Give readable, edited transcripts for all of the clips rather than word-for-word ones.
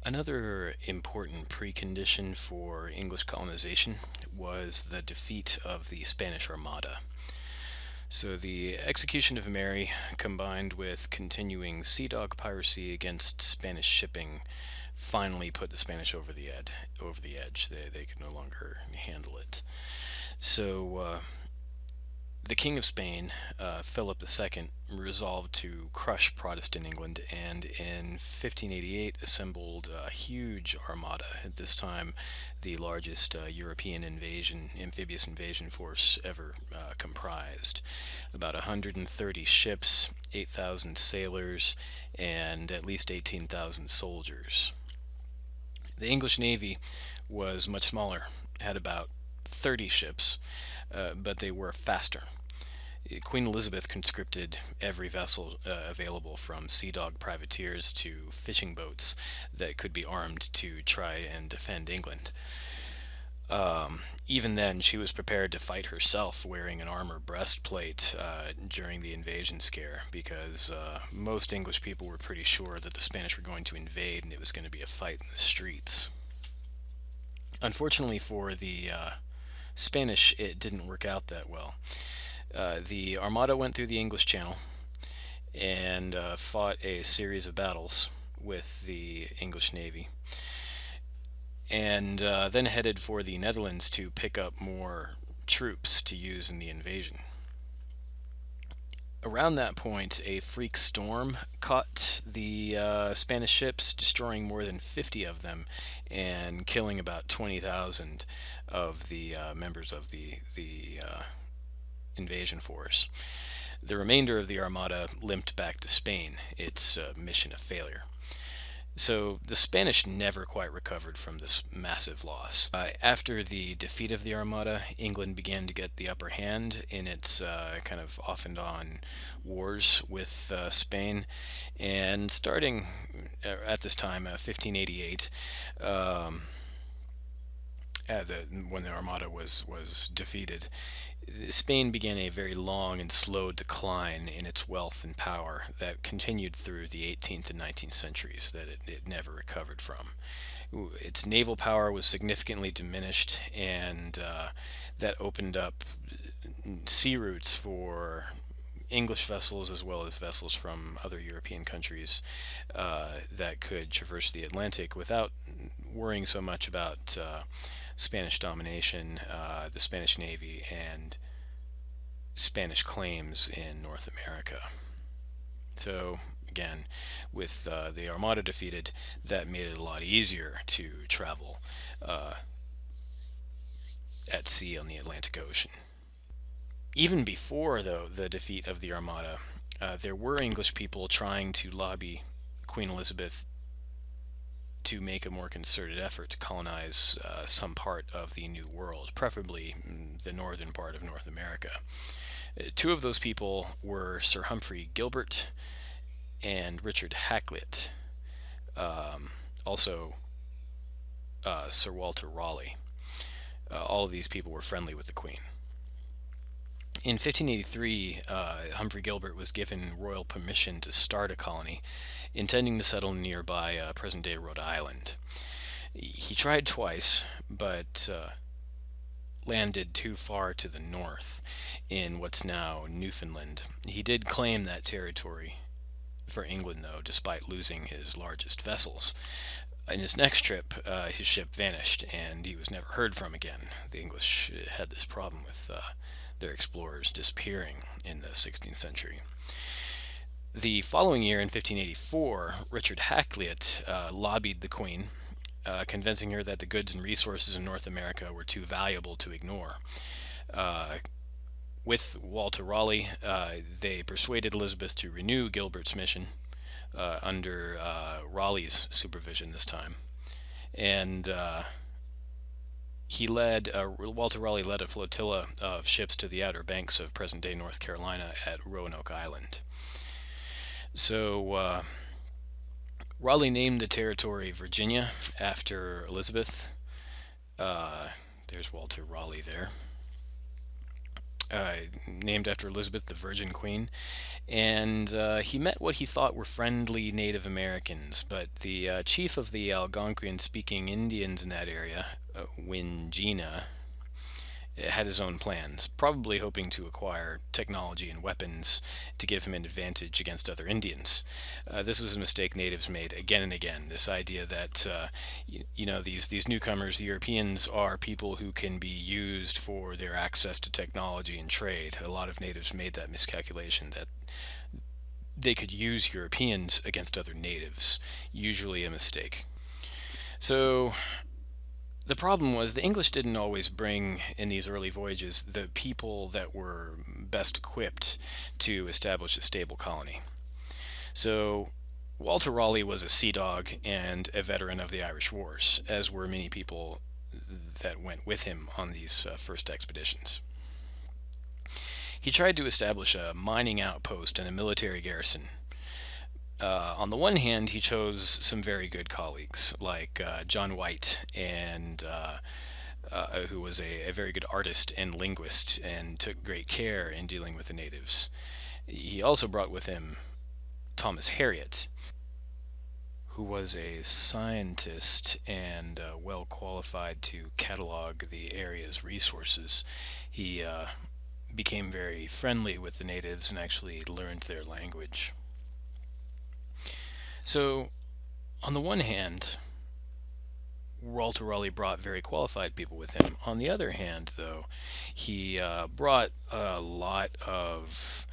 Another important precondition for English colonization was the defeat of the Spanish Armada. So the execution of Mary, combined with continuing sea dog piracy against Spanish shipping, finally put the Spanish over the edge. They could no longer handle it. So the King of Spain, Philip II, resolved to crush Protestant England, and in 1588 assembled a huge armada, at this time the largest European amphibious invasion force ever comprised. About 130 ships, 8,000 sailors, and at least 18,000 soldiers. The English Navy was much smaller, had about 30 ships, but they were faster. Queen Elizabeth conscripted every vessel available, from sea dog privateers to fishing boats that could be armed to try and defend England. Even then, she was prepared to fight herself, wearing an armor breastplate during the invasion scare, because most English people were pretty sure that the Spanish were going to invade and it was going to be a fight in the streets. Unfortunately for the Spanish, it didn't work out that well. The Armada went through the English Channel and fought a series of battles with the English Navy, and then headed for the Netherlands to pick up more troops to use in the invasion. Around that point, a freak storm caught the Spanish ships, destroying more than 50 of them and killing about 20,000 of the members of the invasion force. The remainder of the Armada limped back to Spain, its mission a failure. So the Spanish never quite recovered from this massive loss. After the defeat of the Armada, England began to get the upper hand in its kind of off and on wars with Spain. And starting at this time, 1588, when the Armada was defeated, Spain began a very long and slow decline in its wealth and power that continued through the 18th and 19th centuries, that it never recovered from. Its naval power was significantly diminished, and that opened up sea routes for English vessels as well as vessels from other European countries that could traverse the Atlantic without worrying so much about Spanish domination, the Spanish Navy, and Spanish claims in North America. So again, with the Armada defeated, that made it a lot easier to travel at sea on the Atlantic Ocean. Even before, though, the defeat of the Armada, there were English people trying to lobby Queen Elizabeth to make a more concerted effort to colonize some part of the New World, preferably the northern part of North America. Two of those people were Sir Humphrey Gilbert and Richard Hakluyt, also Sir Walter Raleigh. All of these people were friendly with the Queen. In 1583, Humphrey Gilbert was given royal permission to start a colony, intending to settle nearby present-day Rhode Island. He tried twice, but landed too far to the north in what's now Newfoundland. He did claim that territory for England, though, despite losing his largest vessels. In his next trip, his ship vanished, and he was never heard from again. The English had this problem with their explorers disappearing in the 16th century. The following year, in 1584, Richard Hakluyt lobbied the Queen, convincing her that the goods and resources in North America were too valuable to ignore. With Walter Raleigh, they persuaded Elizabeth to renew Gilbert's mission under Raleigh's supervision this time. And Walter Raleigh led a flotilla of ships to the outer banks of present-day North Carolina at Roanoke Island. So Raleigh named the territory Virginia after Elizabeth. There's Walter Raleigh there. uh, named after Elizabeth, the Virgin Queen, and he met what he thought were friendly Native Americans, but the chief of the Algonquian-speaking Indians in that area, Wingina, had his own plans, probably hoping to acquire technology and weapons to give him an advantage against other Indians. This was a mistake natives made again and again. This idea that these newcomers, the Europeans, are people who can be used for their access to technology and trade. A lot of natives made that miscalculation that they could use Europeans against other natives, usually a mistake. So the problem was the English didn't always bring, in these early voyages, the people that were best equipped to establish a stable colony. So Walter Raleigh was a sea dog and a veteran of the Irish Wars, as were many people that went with him on these first expeditions. He tried to establish a mining outpost and a military garrison. On the one hand, he chose some very good colleagues, like John White, and who was a very good artist and linguist and took great care in dealing with the natives. He also brought with him Thomas Harriot, who was a scientist and well qualified to catalog the area's resources. He became very friendly with the natives and actually learned their language. So, on the one hand, Walter Raleigh brought very qualified people with him. On the other hand, though, he brought a lot of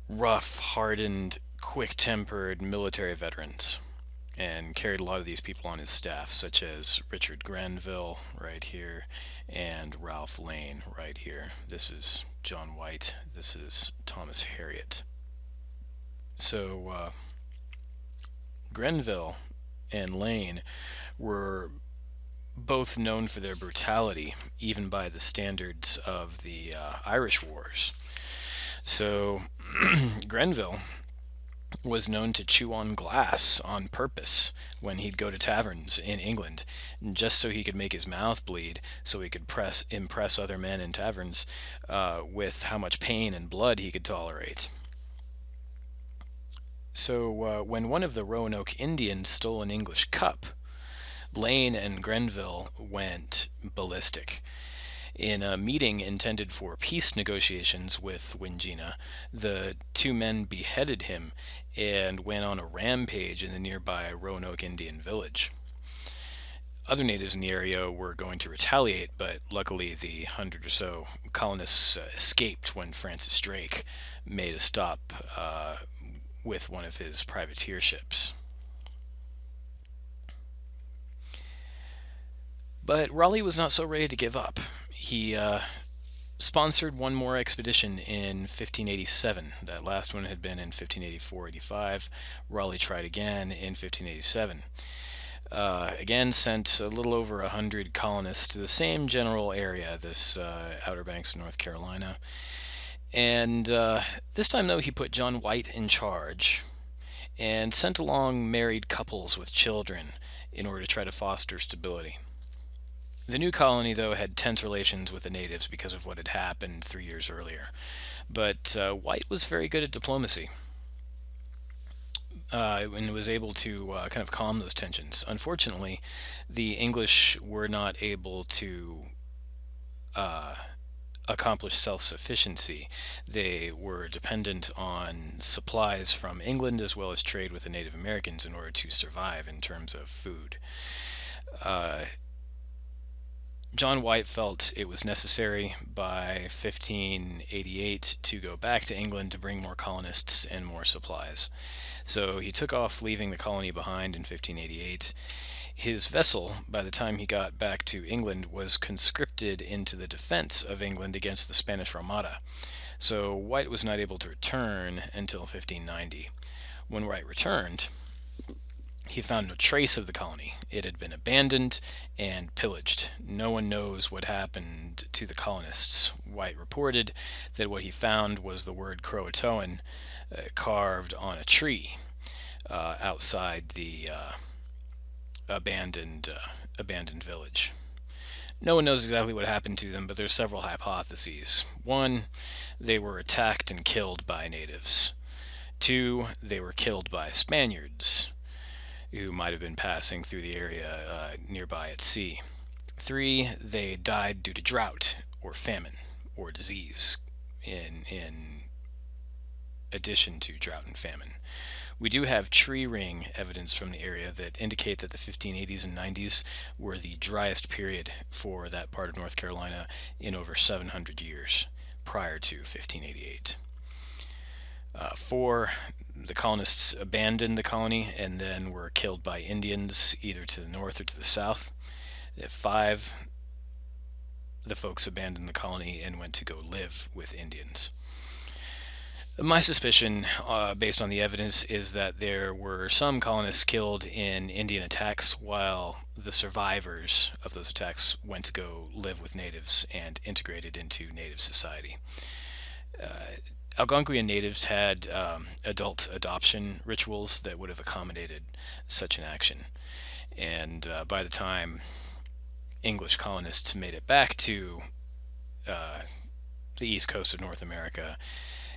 rough, hardened, quick-tempered military veterans and carried a lot of these people on his staff, such as Richard Grenville, right here, and Ralph Lane, right here. This is John White. This is Thomas Harriot. So, Grenville and Lane were both known for their brutality, even by the standards of the Irish Wars. So, Grenville was known to chew on glass on purpose when he'd go to taverns in England, just so he could make his mouth bleed, so he could impress other men in taverns with how much pain and blood he could tolerate. So when one of the Roanoke Indians stole an English cup, Lane and Grenville went ballistic. In a meeting intended for peace negotiations with Wingina, the two men beheaded him and went on a rampage in the nearby Roanoke Indian village. Other natives in the area were going to retaliate, but luckily the 100 or so colonists escaped when Francis Drake made a stop with one of his privateer ships. But Raleigh was not so ready to give up. He sponsored one more expedition in 1587. That last one had been in 1584-85. Raleigh tried again in 1587. Again, sent a little over 100 colonists to the same general area, this Outer Banks of North Carolina. And this time, though, he put John White in charge and sent along married couples with children in order to try to foster stability. The new colony, though, had tense relations with the natives because of what had happened 3 years earlier. But White was very good at diplomacy and was able to kind of calm those tensions. Unfortunately, the English were not able to accomplish self-sufficiency. They were dependent on supplies from England as well as trade with the Native Americans in order to survive in terms of food. John White felt it was necessary by 1588 to go back to England to bring more colonists and more supplies. So he took off, leaving the colony behind in 1588. His vessel, by the time he got back to England, was conscripted into the defense of England against the Spanish Armada. So White was not able to return until 1590. When White returned, he found no trace of the colony. It had been abandoned and pillaged. No one knows what happened to the colonists. White reported that what he found was the word Croatoan carved on a tree outside the abandoned village. No one knows exactly what happened to them, but there's several hypotheses. One, they were attacked and killed by natives. Two, they were killed by Spaniards, who might have been passing through the area nearby at sea. Three, they died due to drought or famine or disease, in addition to drought and famine. We do have tree ring evidence from the area that indicate that the 1580s and 90s were the driest period for that part of North Carolina in over 700 years prior to 1588. Four, the colonists abandoned the colony and then were killed by Indians either to the north or to the south. Five, the folks abandoned the colony and went to go live with Indians. My suspicion, based on the evidence, is that there were some colonists killed in Indian attacks while the survivors of those attacks went to go live with natives and integrated into native society. Algonquian natives had adult adoption rituals that would have accommodated such an action. And by the time English colonists made it back to the east coast of North America,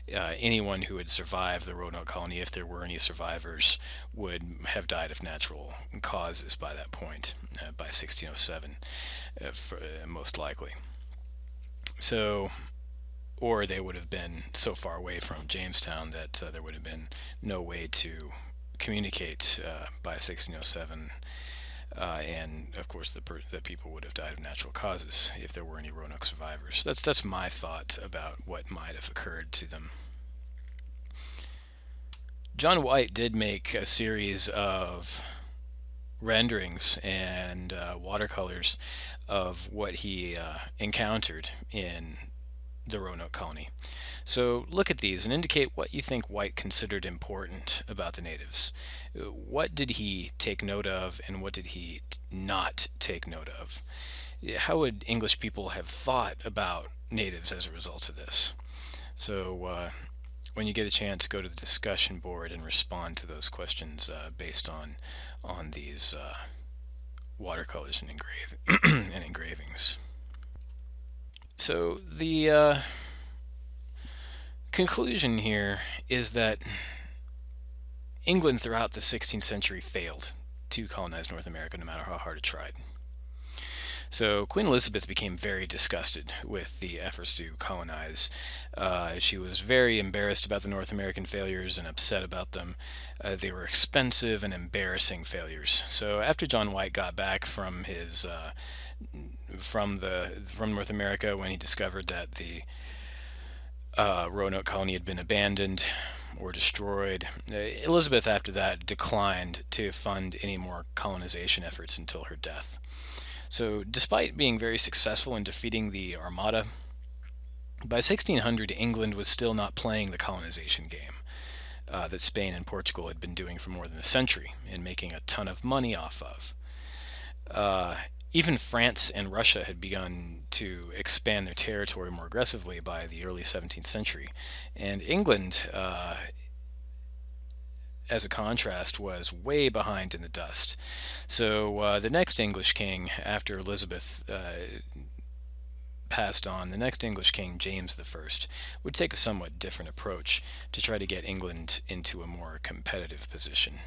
anyone who had survived the Roanoke colony, if there were any survivors, would have died of natural causes by that point, by 1607, most likely. So, or they would have been so far away from Jamestown that there would have been no way to communicate by 1607. And of course, the people would have died of natural causes if there were any Roanoke survivors. That's my thought about what might have occurred to them. John White did make a series of renderings and watercolors of what he encountered in the Roanoke colony. So look at these and indicate what you think White considered important about the natives. What did he take note of and what did he not take note of? How would English people have thought about natives as a result of this? So when you get a chance, go to the discussion board and respond to those questions based on these watercolors and engravings. So the conclusion here is that England throughout the 16th century failed to colonize North America no matter how hard it tried. So Queen Elizabeth became very disgusted with the efforts to colonize. She was very embarrassed about the North American failures and upset about them. They were expensive and embarrassing failures. So after John White got back from his from North America, when he discovered that the Roanoke colony had been abandoned or destroyed, Elizabeth after that declined to fund any more colonization efforts until her death. So despite being very successful in defeating the Armada, by 1600 England was still not playing the colonization game that Spain and Portugal had been doing for more than a century and making a ton of money off of. Even France and Russia had begun to expand their territory more aggressively by the early 17th century. And England, as a contrast, was way behind in the dust. So the next English king, after Elizabeth passed on, the next English king, James I, would take a somewhat different approach to try to get England into a more competitive position.